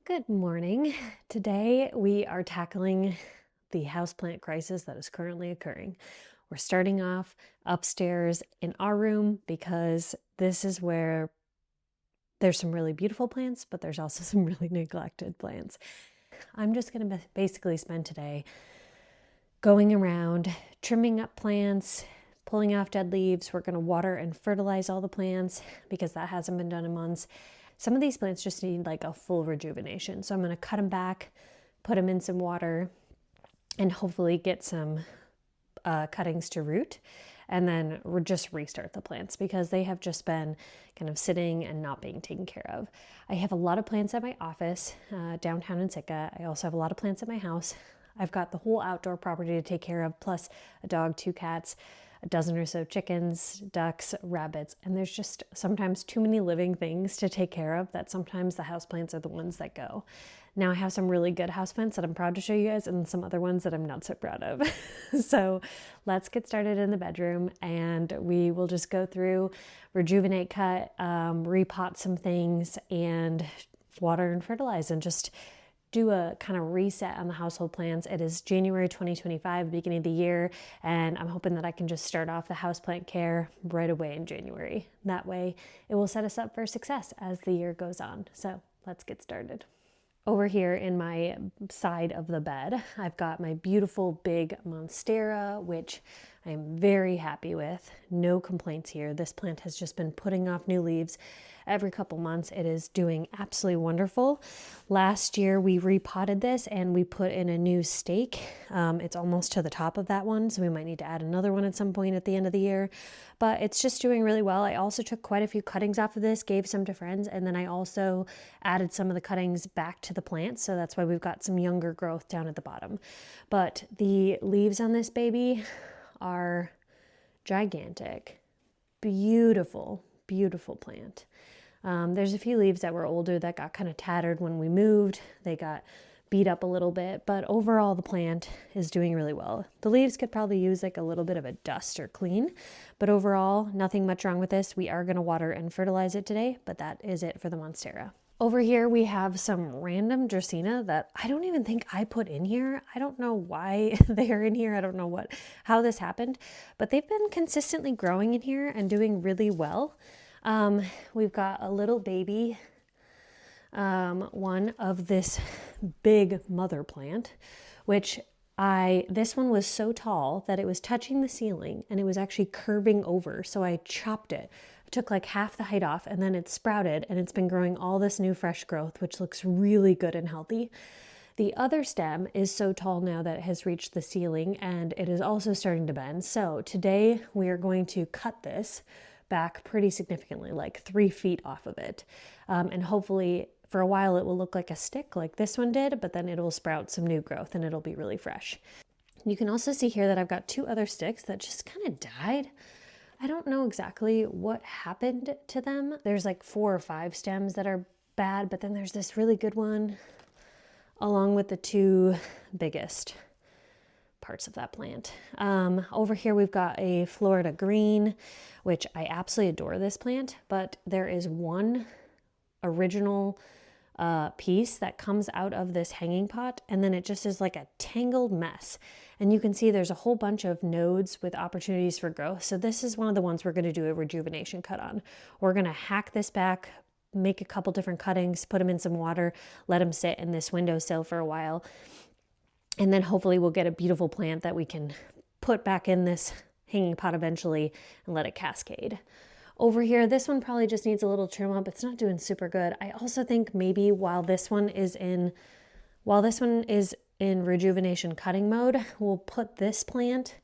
Good morning. Today we are tackling the houseplant crisis that is currently occurring. We're starting off upstairs in our room because this is where there's some really beautiful plants, but there's also some really neglected plants. I'm just going to basically spend today going around, trimming up plants, pulling off dead leaves. We're going to water and fertilize all the plants because that hasn't been done in months. Some of these plants just need like a full rejuvenation. So I'm going to cut them back, put them in some water, and hopefully get some cuttings to root. And then just restart the plants because they have just been kind of sitting and not being taken care of. I have a lot of plants at my office downtown in Sitka. I also have a lot of plants at my house. I've got the whole outdoor property to take care of, plus a dog, 2 cats, a dozen or so chickens, ducks, rabbits, and there's just sometimes too many living things to take care of that sometimes the houseplants are the ones that go. Now I have some really good houseplants that I'm proud to show you guys and some other ones that I'm not so proud of. So let's get started in the bedroom and we will just go through, rejuvenate, cut, repot some things and water and fertilize and just do a kind of reset on the household plants. It is January 2025, beginning of the year, and I'm hoping that I can just start off the houseplant care right away in January. That way it will set us up for success as the year goes on. So let's get started. Over here in my side of the bed, I've got my beautiful big Monstera, which I'm very happy with. No complaints here. This plant has just been putting off new leaves every couple months. It is doing absolutely wonderful. Last year we repotted this and we put in a new stake. It's almost to the top of that one, so we might need to add another one at some point at the end of the year. But it's just doing really well. I also took quite a few cuttings off of this, gave some to friends, and then I also added some of the cuttings back to the plant. So that's why we've got some younger growth down at the bottom. But the leaves on this baby are gigantic. Beautiful, beautiful plant. There's a few leaves that were older that got kind of tattered when we moved. They got beat up a little bit, but overall the plant is doing really well. The leaves could probably use like a little bit of a dust or clean, but overall nothing much wrong with this. We are going to water and fertilize it today, but that is it for the Monstera. Over here we have some random Dracaena that I don't even think I put in here. I don't know why they are in here. I don't know how this happened, but they've been consistently growing in here and doing really well. We've got a little baby one of this big mother plant, which this one was so tall that it was touching the ceiling and it was actually curving over. So I chopped it. I took like half the height off and then it sprouted and it's been growing all this new fresh growth, which looks really good and healthy. The other stem is so tall now that it has reached the ceiling and it is also starting to bend. So today we are going to cut this back pretty significantly, like 3 feet off of it. And hopefully for a while it will look like a stick like this one did, but then it will sprout some new growth and it'll be really fresh. You can also see here that I've got 2 other sticks that just kind of died. I don't know exactly what happened to them. There's like 4 or 5 stems that are bad, but then there's this really good one along with the 2 biggest parts of that plant. Over here we've got a Florida green, which I absolutely adore this plant, but there is one original piece that comes out of this hanging pot and then it just is like a tangled mess. And you can see there's a whole bunch of nodes with opportunities for growth. So this is one of the ones we're going to do a rejuvenation cut on. We're going to hack this back, make a couple different cuttings, put them in some water, let them sit in this windowsill for a while. And then hopefully we'll get a beautiful plant that we can put back in this hanging pot eventually and let it cascade. Over here, this one probably just needs a little trim up. It's not doing super good. I also think maybe while this one is in rejuvenation cutting mode, we'll put this plant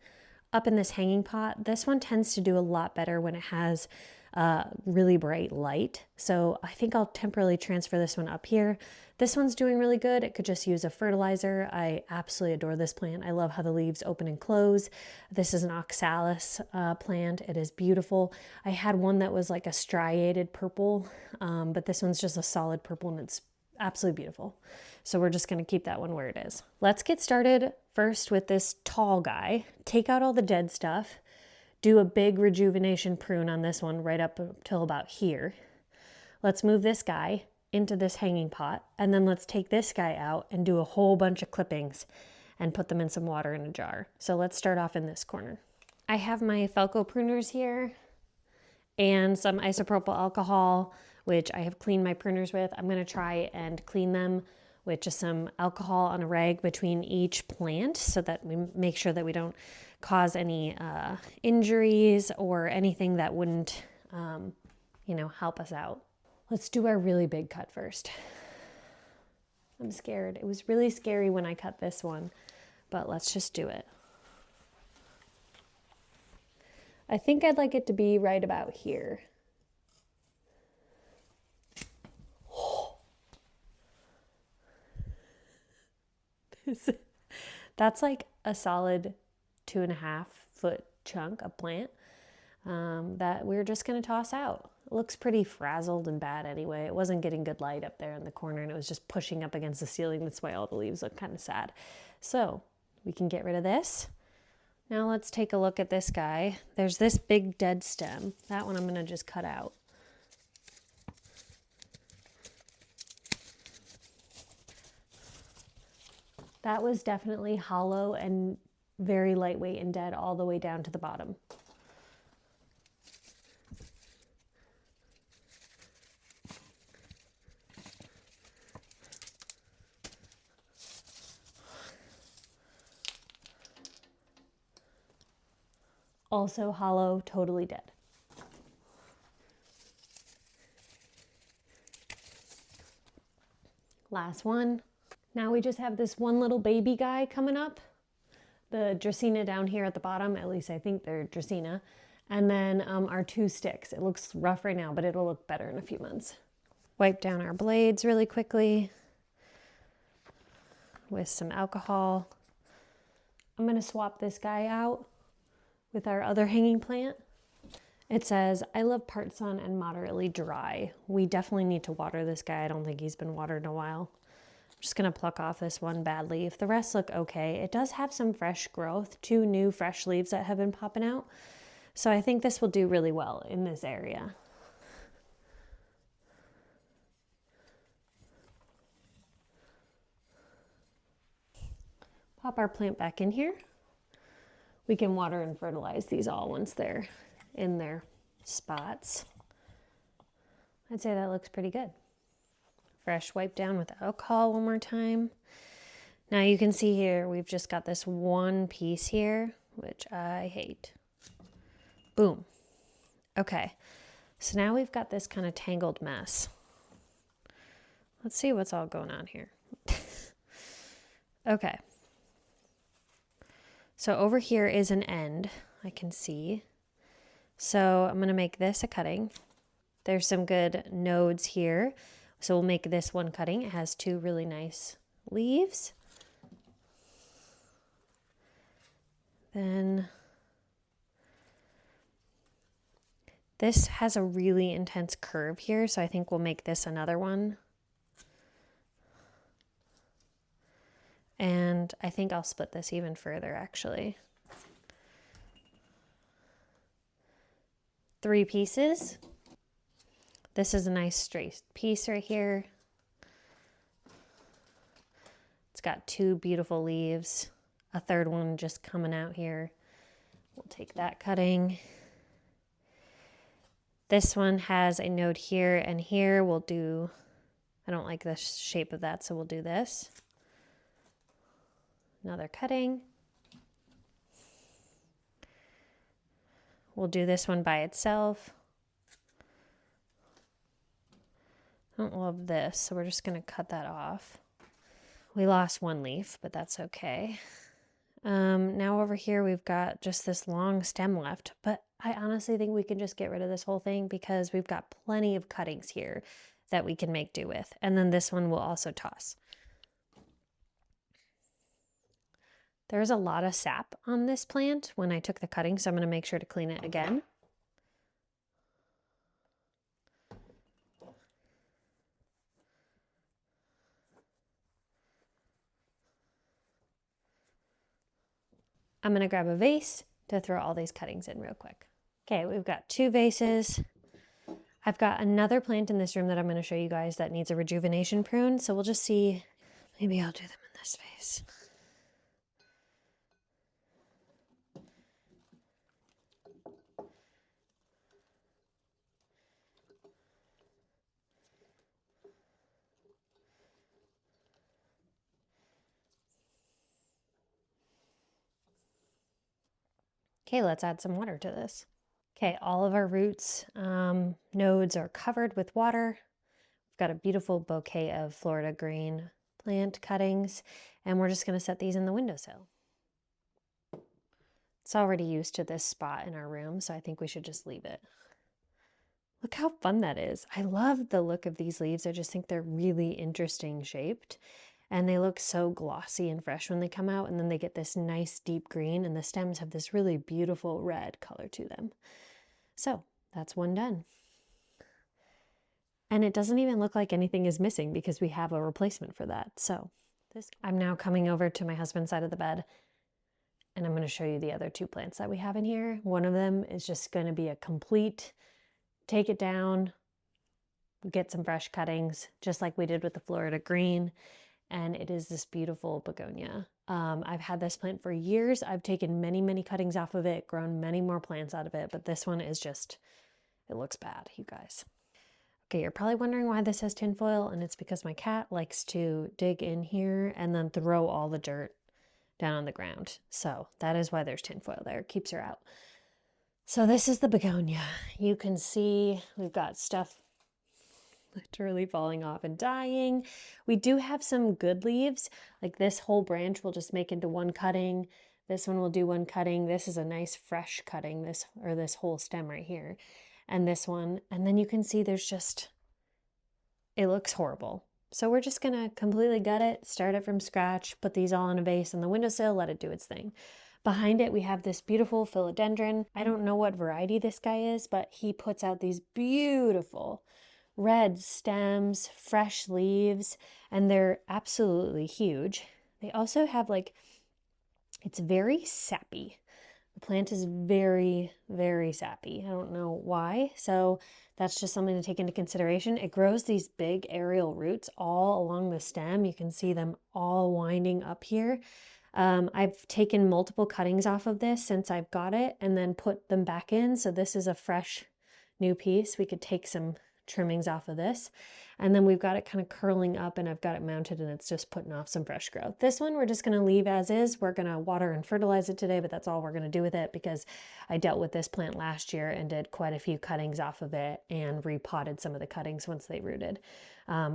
up in this hanging pot. This one tends to do a lot better when it has really bright light. So I think I'll temporarily transfer this one up here. This one's doing really good. It could just use a fertilizer. I absolutely adore this plant. I love how the leaves open and close. This is an oxalis plant. It is beautiful. I had one that was like a striated purple, but this one's just a solid purple and it's absolutely beautiful. So we're just going to keep that one where it is. Let's get started first with this tall guy. Take out all the dead stuff. Do a big rejuvenation prune on this one right up till about here. Let's move this guy into this hanging pot, and then let's take this guy out and do a whole bunch of clippings and put them in some water in a jar. So let's start off in this corner. I have my Felco pruners here and some isopropyl alcohol, which I have cleaned my pruners with. I'm gonna try and clean them with just some alcohol on a rag between each plant so that we make sure that we don't cause any injuries or anything that wouldn't, help us out. Let's do our really big cut first. I'm scared. It was really scary when I cut this one, but let's just do it. I think I'd like it to be right about here. That's like a solid 2.5 foot chunk of plant that we're just gonna toss out. It looks pretty frazzled and bad anyway. It wasn't getting good light up there in the corner and it was just pushing up against the ceiling. That's why all the leaves look kind of sad. So we can get rid of this. Now let's take a look at this guy. There's this big dead stem. That one I'm gonna just cut out. That was definitely hollow and very lightweight and dead all the way down to the bottom. Also hollow, totally dead. Last one. Now we just have this one little baby guy coming up. The Dracaena down here at the bottom, at least I think they're Dracaena. And then our 2 sticks. It looks rough right now, but it'll look better in a few months. Wipe down our blades really quickly with some alcohol. I'm gonna swap this guy out with our other hanging plant. It says, I love part sun and moderately dry. We definitely need to water this guy. I don't think he's been watered in a while. I'm just gonna pluck off this one bad leaf. The rest look okay. It does have some fresh growth, 2 new fresh leaves that have been popping out. So I think this will do really well in this area. Pop our plant back in here. We can water and fertilize these all once they're in their spots. I'd say that looks pretty good. Fresh wipe down with alcohol one more time. Now you can see here, we've just got this one piece here, which I hate. Boom. Okay, so now we've got this kind of tangled mess. Let's see what's all going on here. Okay. So over here is an end, I can see. So I'm gonna make this a cutting. There's some good nodes here. So we'll make this one cutting. It has 2 really nice leaves. Then this has a really intense curve here, so I think we'll make this another one. And I think I'll split this even further, actually. 3 pieces. This is a nice straight piece right here. It's got 2 beautiful leaves. A 3rd one just coming out here. We'll take that cutting. This one has a node here and here. We'll do, I don't like the shape of that, so we'll do this. Another cutting. We'll do this one by itself. I don't love this, so we're just gonna cut that off. We lost 1 leaf, but that's okay. Now over here we've got just this long stem left, but I honestly think we can just get rid of this whole thing because we've got plenty of cuttings here that we can make do with. And then this one we'll also toss. There's a lot of sap on this plant when I took the cutting, so I'm going to make sure to clean it again. I'm going to grab a vase to throw all these cuttings in real quick. Okay, we've got 2 vases. I've got another plant in this room that I'm going to show you guys that needs a rejuvenation prune. So we'll just see, maybe I'll do them in this vase. Okay, let's add some water to this. Okay, all of our roots nodes are covered with water. We've got a beautiful bouquet of Florida green plant cuttings, and we're just going to set these in the windowsill. It's already used to this spot in our room, so I think we should just leave it. Look how fun that is. I love the look of these leaves. I just think they're really interesting shaped, and they look so glossy and fresh when they come out, and then they get this nice deep green, and the stems have this really beautiful red color to them. So that's one done. And it doesn't even look like anything is missing because we have a replacement for that. So I'm now coming over to my husband's side of the bed, and I'm going to show you the other two plants that we have in here. One of them is just going to be a complete take it down, get some fresh cuttings, just like we did with the Florida green. And it is this beautiful begonia. I've had this plant for years. I've taken many, many cuttings off of it, grown many more plants out of it, but this one is just, it looks bad, you guys. Okay, you're probably wondering why this has tinfoil, and it's because my cat likes to dig in here and then throw all the dirt down on the ground. So that is why there's tinfoil there. It keeps her out. So this is the begonia. You can see we've got stuff literally falling off and dying. We do have some good leaves, like this whole branch will just make into one cutting. This one will do one cutting. This is a nice fresh cutting, this whole stem right here. And this one, and then you can see there's just, it looks horrible. So we're just gonna completely gut it, start it from scratch, put these all in a vase on the windowsill, let it do its thing. Behind it, we have this beautiful philodendron. I don't know what variety this guy is, but he puts out these beautiful red stems, fresh leaves, and they're absolutely huge. They also have it's very sappy. The plant is very, very sappy. I don't know why. So that's just something to take into consideration. It grows these big aerial roots all along the stem. You can see them all winding up here. I've taken multiple cuttings off of this since I've got it and then put them back in. So this is a fresh new piece. We could take some trimmings off of this, and then we've got it kind of curling up, and I've got it mounted, and it's just putting off some fresh growth. This one we're just going to leave as is. We're going to water and fertilize it today, but that's all we're going to do with it because I dealt with this plant last year and did quite a few cuttings off of it and repotted some of the cuttings once they rooted.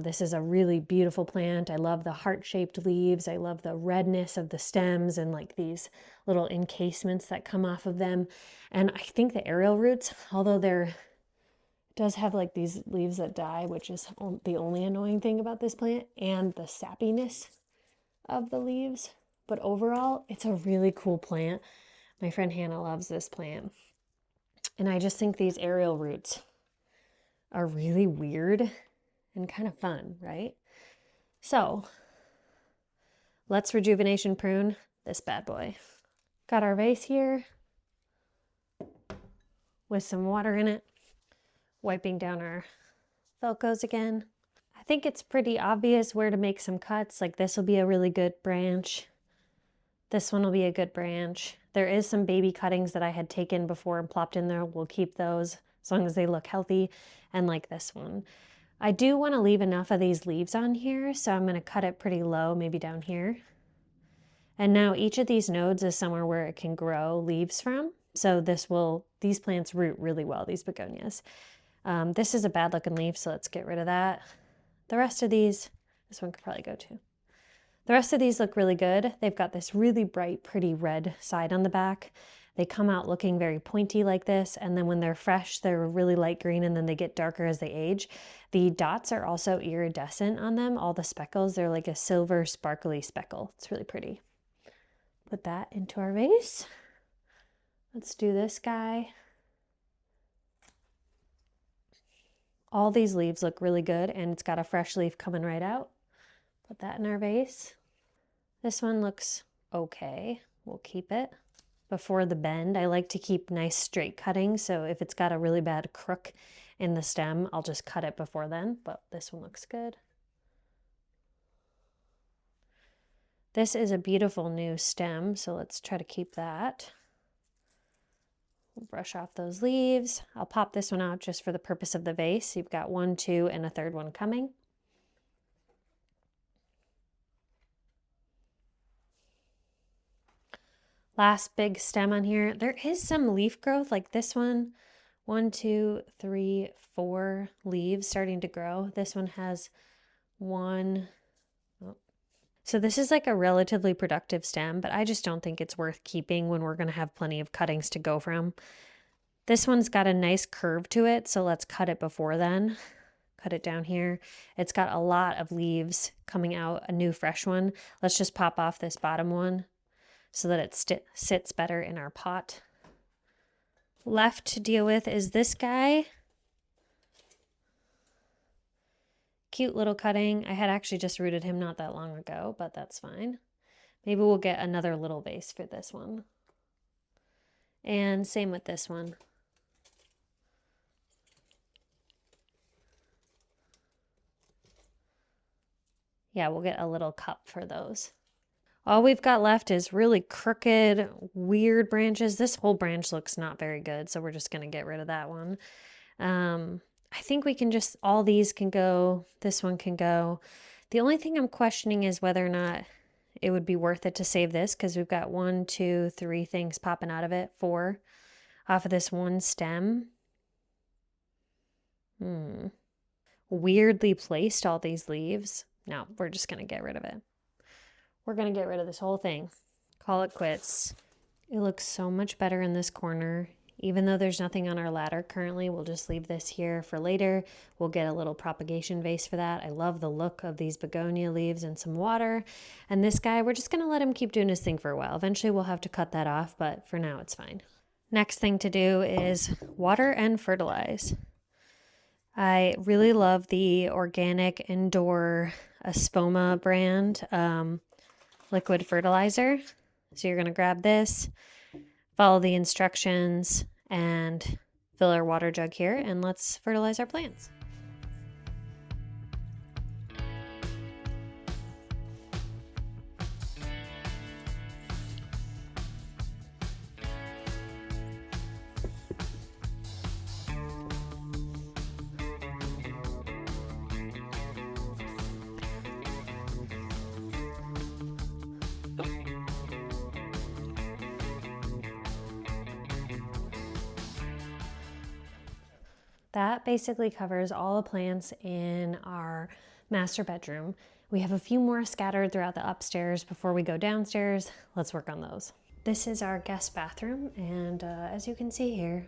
This is a really beautiful plant. I love the heart-shaped leaves. I love the redness of the stems and like these little encasements that come off of them. And I think the aerial roots, although does have like these leaves that die, which is the only annoying thing about this plant, and the sappiness of the leaves. But overall, it's a really cool plant. My friend Hannah loves this plant. And I just think these aerial roots are really weird and kind of fun, right? So let's rejuvenation prune this bad boy. Got our vase here with some water in it. Wiping down our Velcros again. I think it's pretty obvious where to make some cuts. Like this will be a really good branch. This one will be a good branch. There is some baby cuttings that I had taken before and plopped in there. We'll keep those as long as they look healthy. And like this one. I do want to leave enough of these leaves on here, so I'm going to cut it pretty low, maybe down here. And now each of these nodes is somewhere where it can grow leaves from. So these plants root really well, these begonias. This is a bad looking leaf, so let's get rid of that. The rest of these, this one could probably go too. The rest of these look really good. They've got this really bright, pretty red side on the back. They come out looking very pointy like this, and then when they're fresh, they're really light green, and then they get darker as they age. The dots are also iridescent on them, all the speckles. They're like a silver sparkly speckle. It's really pretty. Put that into our vase. Let's do this guy. All these leaves look really good, and it's got a fresh leaf coming right out. Put that in our vase. This one looks okay. We'll keep it. Before the bend, I like to keep nice straight cuttings, so if it's got a really bad crook in the stem. I'll just cut it before then, but this one looks good. This is a beautiful new stem, so let's try to keep that. We'll brush off those leaves. I'll pop this one out just for the purpose of the vase. You've got 1, 2, and a third one coming. Last big stem on here. There is some leaf growth like this one. 1, 2, 3, 4 leaves starting to grow. This one has 1. Oh. So this is like a relatively productive stem, but I just don't think it's worth keeping when we're going to have plenty of cuttings to go from. This one's got a nice curve to it, so let's cut it before then. Cut it down here. It's got a lot of leaves coming out, a new fresh one. Let's just pop off this bottom one so that it sits better in our pot. Left to deal with is this guy. Cute little cutting. I had actually just rooted him not that long ago, but that's fine. Maybe we'll get another little vase for this one. And same with this one. Yeah, we'll get a little cup for those. All we've got left is really crooked, weird branches. This whole branch looks not very good, so we're just going to get rid of that one. I think we can just, all these can go, this one can go. The only thing I'm questioning is whether or not it would be worth it to save this, because we've got 1, 2, 3 things popping out of it, 4 off of this one stem. Weirdly placed, all these leaves. No, we're just going to get rid of it. We're going to get rid of this whole thing. Call it quits. It looks so much better in this corner. Even though there's nothing on our ladder currently, we'll just leave this here for later. We'll get a little propagation vase for that. I love the look of these begonia leaves and some water. And this guy, we're just going to let him keep doing his thing for a while. Eventually we'll have to cut that off, but for now it's fine. Next thing to do is water and fertilize. I really love the organic indoor Espoma brand liquid fertilizer. So you're going to grab this, follow the instructions, and fill our water jug here, and let's fertilize our plants. That basically covers all the plants in our master bedroom. We have a few more scattered throughout the upstairs before we go downstairs. Let's work on those. This is our guest bathroom, and as you can see here,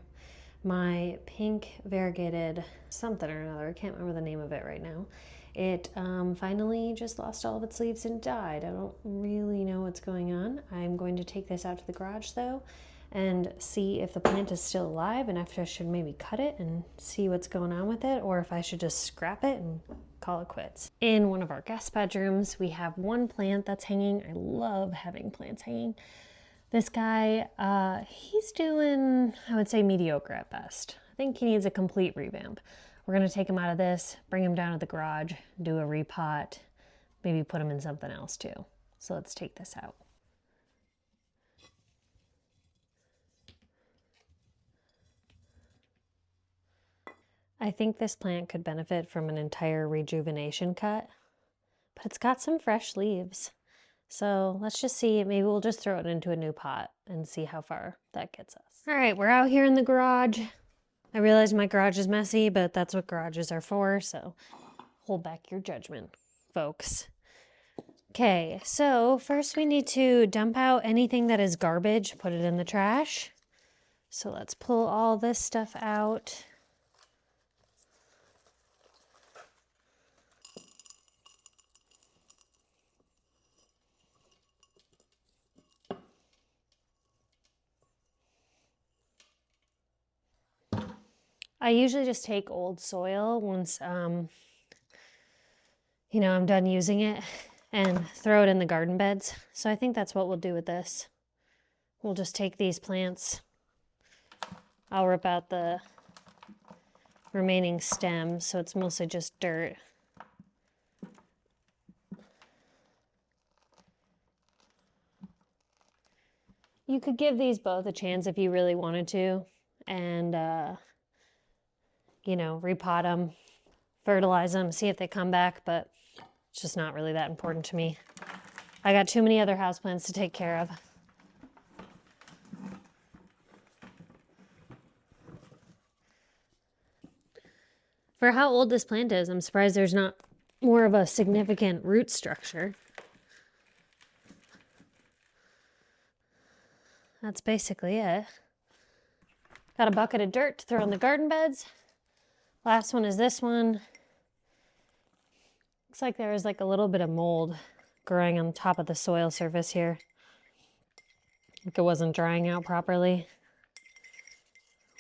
my pink variegated something or another, I can't remember the name of it right now, it finally just lost all of its leaves and died. I don't really know what's going on. I'm going to take this out to the garage though and see if the plant is still alive and if I should maybe cut it and see what's going on with it, or if I should just scrap it and call it quits. In one of our guest bedrooms, we have one plant that's hanging. I love having plants hanging. This guy, he's doing, I would say, mediocre at best. I think he needs a complete revamp. We're gonna take him out of this, bring him down to the garage, do a repot, maybe put him in something else too. So let's take this out. I think this plant could benefit from an entire rejuvenation cut, but it's got some fresh leaves. So let's just see, maybe we'll just throw it into a new pot and see how far that gets us. All right, we're out here in the garage. I realize my garage is messy, but that's what garages are for, so hold back your judgment, folks. Okay, so first we need to dump out anything that is garbage, put it in the trash. So let's pull all this stuff out. I usually just take old soil once, you know, I'm done using it and throw it in the garden beds. So I think that's what we'll do with this. We'll just take these plants. I'll rip out the remaining stems, so it's mostly just dirt. You could give these both a chance if you really wanted to, and you know, repot them, fertilize them, see if they come back, but it's just not really that important to me. I got too many other houseplants to take care of. For how old this plant is, I'm surprised there's not more of a significant root structure. That's basically it. Got a bucket of dirt to throw in the garden beds. Last one is this one. Looks like there is like a little bit of mold growing on top of the soil surface here. Like it wasn't drying out properly.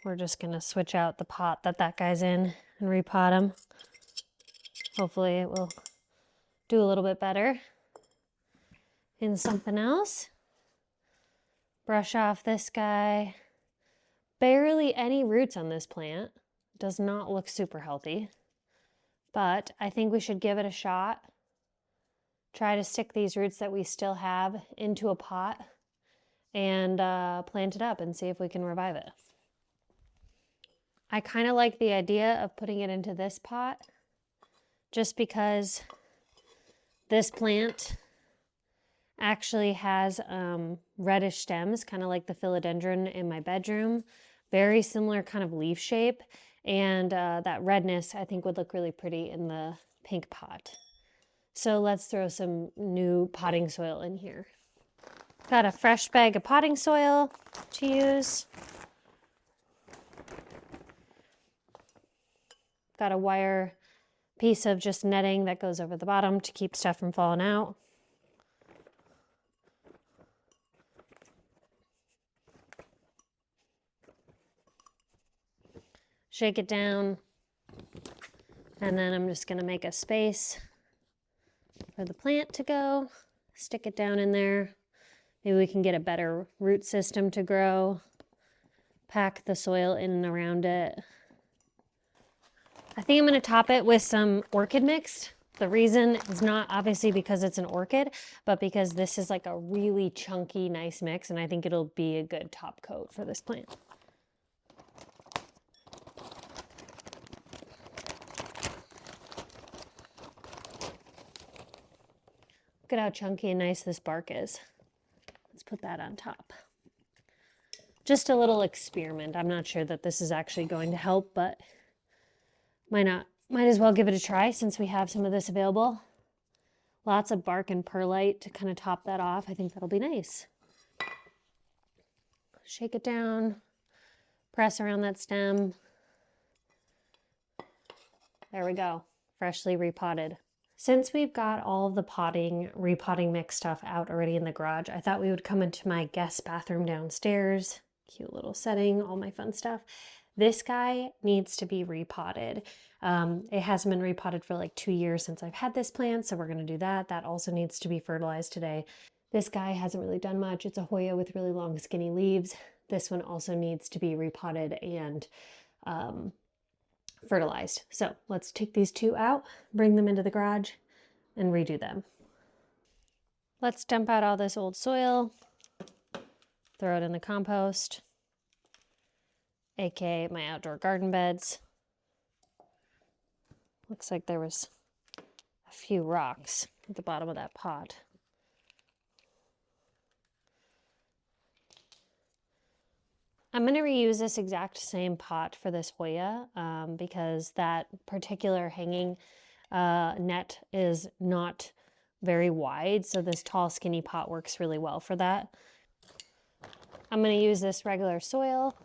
We're just gonna switch out the pot that guy's in and repot him. Hopefully it will do a little bit better in something else. Brush off this guy. Barely any roots on this plant. Does not look super healthy, but I think we should give it a shot. Try to stick these roots that we still have into a pot and plant it up and see if we can revive it. I kind of like the idea of putting it into this pot just because this plant actually has reddish stems, kind of like the philodendron in my bedroom. Very similar kind of leaf shape, and that redness I think would look really pretty in the pink pot. So let's throw some new potting soil in here. Got a fresh bag of potting soil to use. Got a wire piece of just netting that goes over the bottom to keep stuff from falling out. Shake it down, and then I'm just gonna make a space for the plant to go. Stick it down in there. Maybe we can get a better root system to grow. Pack the soil in and around it. I think I'm gonna top it with some orchid mix. The reason is not obviously because it's an orchid, but because this is like a really chunky, nice mix, and I think it'll be a good top coat for this plant. Look at how chunky and nice this bark is. Let's put that on top. Just a little experiment. I'm not sure that this is actually going to help, but might as well give it a try since we have some of this available. Lots of bark and perlite to kind of top that off. I think that'll be nice. Shake it down, press around that stem. There we go, freshly repotted. Since we've got all of the repotting mix stuff out already in the garage, I thought we would come into my guest bathroom downstairs. Cute little setting, all my fun stuff. This guy needs to be repotted. It hasn't been repotted for like 2 years since I've had this plant, so we're gonna do that. That also needs to be fertilized today. This guy hasn't really done much. It's a Hoya with really long skinny leaves. This one also needs to be repotted and fertilized. So let's take these two out, bring them into the garage, and redo them. Let's dump out all this old soil, throw it in the compost, aka my outdoor garden beds. Looks like there was a few rocks at the bottom of that pot. I'm going to reuse this exact same pot for this Hoya because that particular hanging net is not very wide, so this tall skinny pot works really well for that. I'm going to use this regular soil.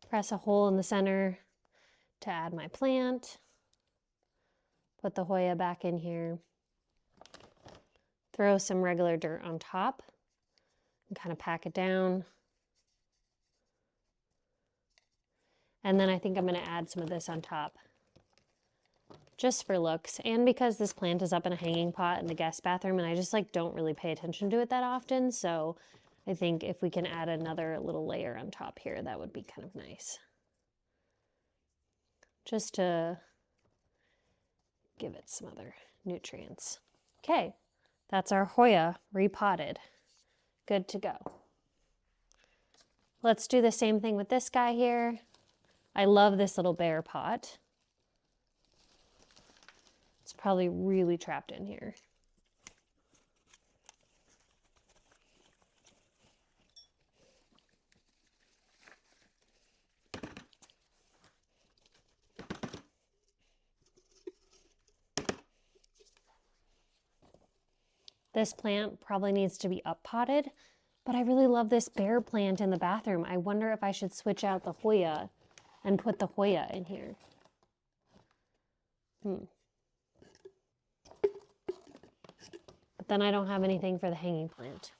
Press a hole in the center to add my plant. Put the Hoya back in here. Throw some regular dirt on top and kind of pack it down. And then I think I'm going to add some of this on top just for looks, and because this plant is up in a hanging pot in the guest bathroom and I just like don't really pay attention to it that often, so I think if we can add another little layer on top here, that would be kind of nice. Just to give it some other nutrients. Okay, that's our Hoya repotted. Good to go. Let's do the same thing with this guy here. I love this little bear pot. It's probably really trapped in here. This plant probably needs to be up potted, but I really love this bear plant in the bathroom. I wonder if I should switch out the Hoya and put the Hoya in here. But then I don't have anything for the hanging plant.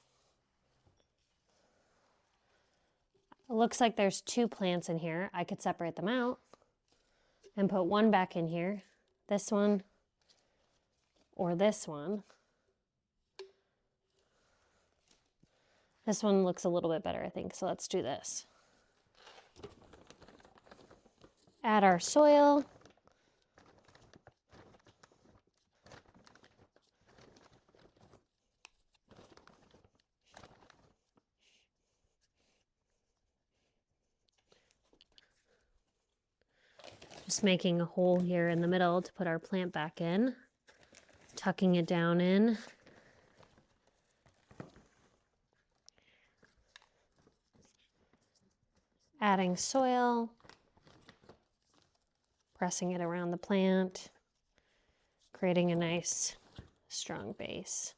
It looks like there's 2 plants in here. I could separate them out and put one back in here. This one or this one. This one looks a little bit better, I think, so let's do this. Add our soil. Just making a hole here in the middle to put our plant back in, tucking it down in. Adding soil, pressing it around the plant, creating a nice strong base.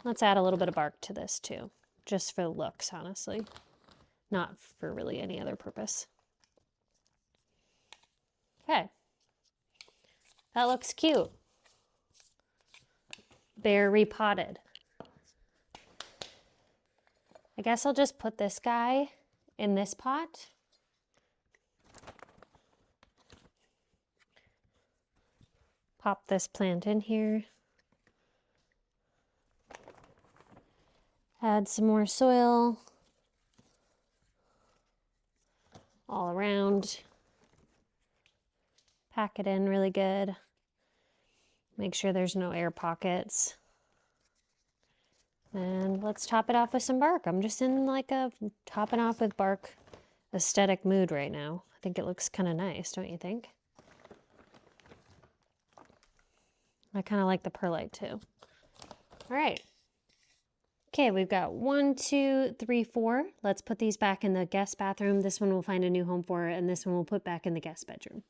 Let's add a little bit of bark to this too, just for looks, honestly, not for really any other purpose. Okay, that looks cute. Bear repotted. I guess I'll just put this guy in this pot. Pop this plant in here. Add some more soil all around. Pack it in really good. Make sure there's no air pockets. And let's top it off with some bark. I'm just in like a topping off with bark aesthetic mood right now. I think it looks kind of nice, don't you think? I kind of like the perlite too. All right. Okay, we've got 1, 2, 3, 4. Let's put these back in the guest bathroom. This one we'll find a new home for, and this one we'll put back in the guest bedroom.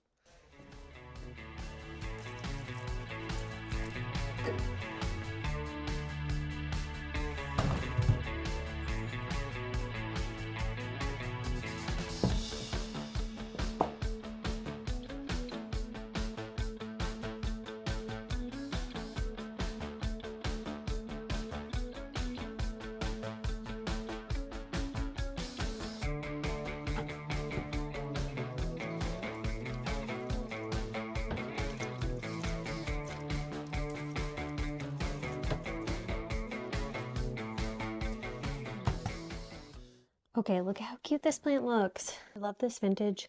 Okay, look how cute this plant looks. I love this vintage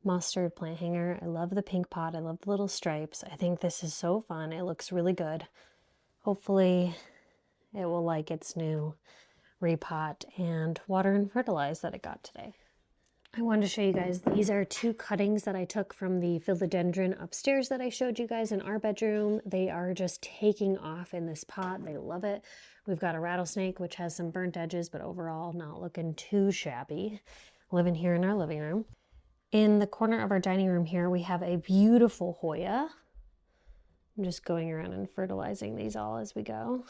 mustard plant hanger. I love the pink pot. I love the little stripes. I think this is so fun. It looks really good. Hopefully it will like its new repot and water and fertilize that it got today. I wanted to show you guys, these are 2 cuttings that I took from the philodendron upstairs that I showed you guys in our bedroom. They are just taking off in this pot. They love it. We've got a rattlesnake, which has some burnt edges, but overall not looking too shabby. Living here in our living room. In the corner of our dining room here, we have a beautiful Hoya. I'm just going around and fertilizing these all as we go.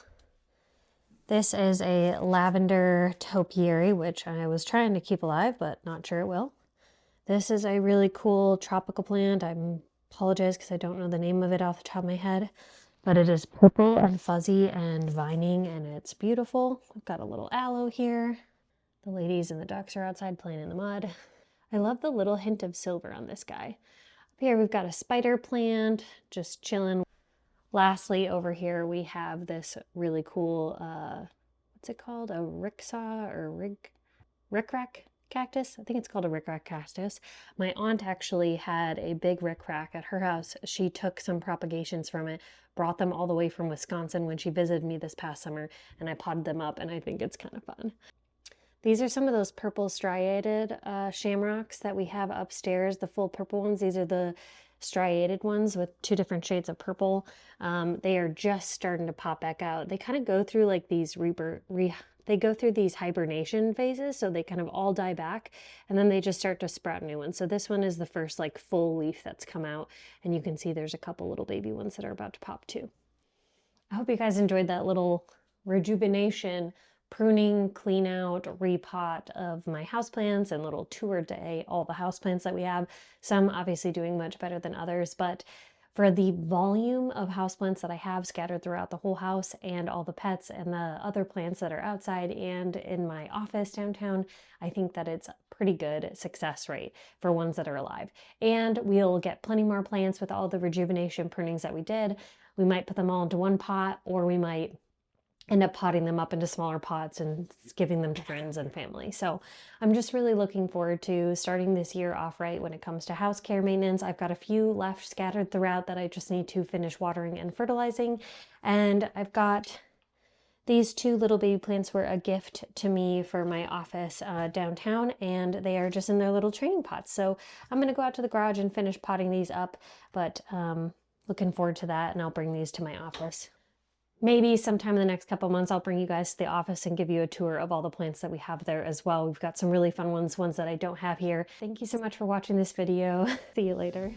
This is a lavender topiary, which I was trying to keep alive, but not sure it will. This is a really cool tropical plant. I apologize because I don't know the name of it off the top of my head, but it is purple and fuzzy and vining, and it's beautiful. I've got a little aloe here. The ladies and the ducks are outside playing in the mud. I love the little hint of silver on this guy. Up here we've got a spider plant, just chilling. Lastly, over here we have this really cool what's it called? A ricksaw or rickrack cactus. I think it's called a rickrack cactus. My aunt actually had a big rickrack at her house. She took some propagations from it, brought them all the way from Wisconsin when she visited me this past summer, and I potted them up, and I think it's kind of fun. These are some of those purple striated shamrocks that we have upstairs, the full purple ones. These are the striated ones with 2 different shades of purple. They are just starting to pop back out. They kind of go through like these they go through these hibernation phases, so they kind of all die back, and then they just start to sprout new ones. So this one is the first like full leaf that's come out, and you can see there's a couple little baby ones that are about to pop too. I hope you guys enjoyed that little rejuvenation, pruning, clean out, repot of my houseplants and little tour day, all the houseplants that we have. Some obviously doing much better than others, but for the volume of houseplants that I have scattered throughout the whole house and all the pets and the other plants that are outside and in my office downtown, I think that it's a pretty good success rate for ones that are alive. And we'll get plenty more plants with all the rejuvenation prunings that we did. We might put them all into one pot, or we might end up potting them up into smaller pots and giving them to friends and family. So I'm just really looking forward to starting this year off right when it comes to house care maintenance. I've got a few left scattered throughout that I just need to finish watering and fertilizing. And I've got these 2 little baby plants were a gift to me for my office downtown, and they are just in their little training pots. So I'm going to go out to the garage and finish potting these up, but looking forward to that, and I'll bring these to my office. Maybe sometime in the next couple months, I'll bring you guys to the office and give you a tour of all the plants that we have there as well. We've got some really fun ones that I don't have here. Thank you so much for watching this video. See you later.